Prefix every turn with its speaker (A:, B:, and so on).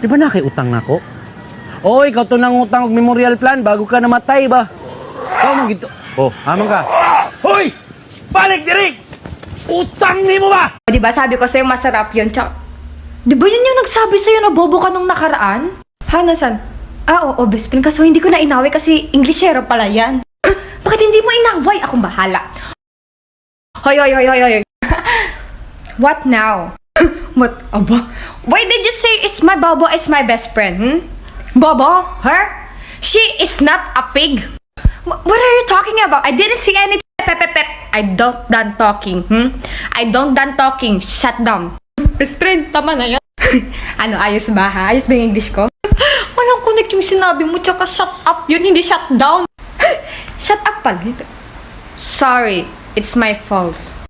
A: Di ba nakiutang na ako? Oy, ikaw to nang utang og memorial plan bago ka namatay ba? Ikaw man gito. Oh, amang ka. Hoy! Balik diri! Utang ni mo ba?
B: O, diba sabi ko sa'yo masarap yun, tsaka... Diba yun yung nagsabi sa'yo na bobo ka nung nakaraan? Ha, nasan? Ah, oo, best friend. Kaso hindi ko na inaway kasi Englishero pala yan. Bakit hindi mo inaway? Akong bahala. Hoy, hoy, hoy, hoy, hoy. What now? What? Aba? Why did you say is my Bobo is my best friend? Hmm? Bobo? Her? She is not a pig. What are you talking about? I didn't see anything. Pep, pep, pep. I don't done talking. I don't done talking. Shut down. Best friend, tama na yan. Ano, ayos ba ha? Ayos ba yung English ko? Walang connect yung sinabi mo, tsaka shut up yun, hindi shut down. Shut up pala. Sorry, it's my fault.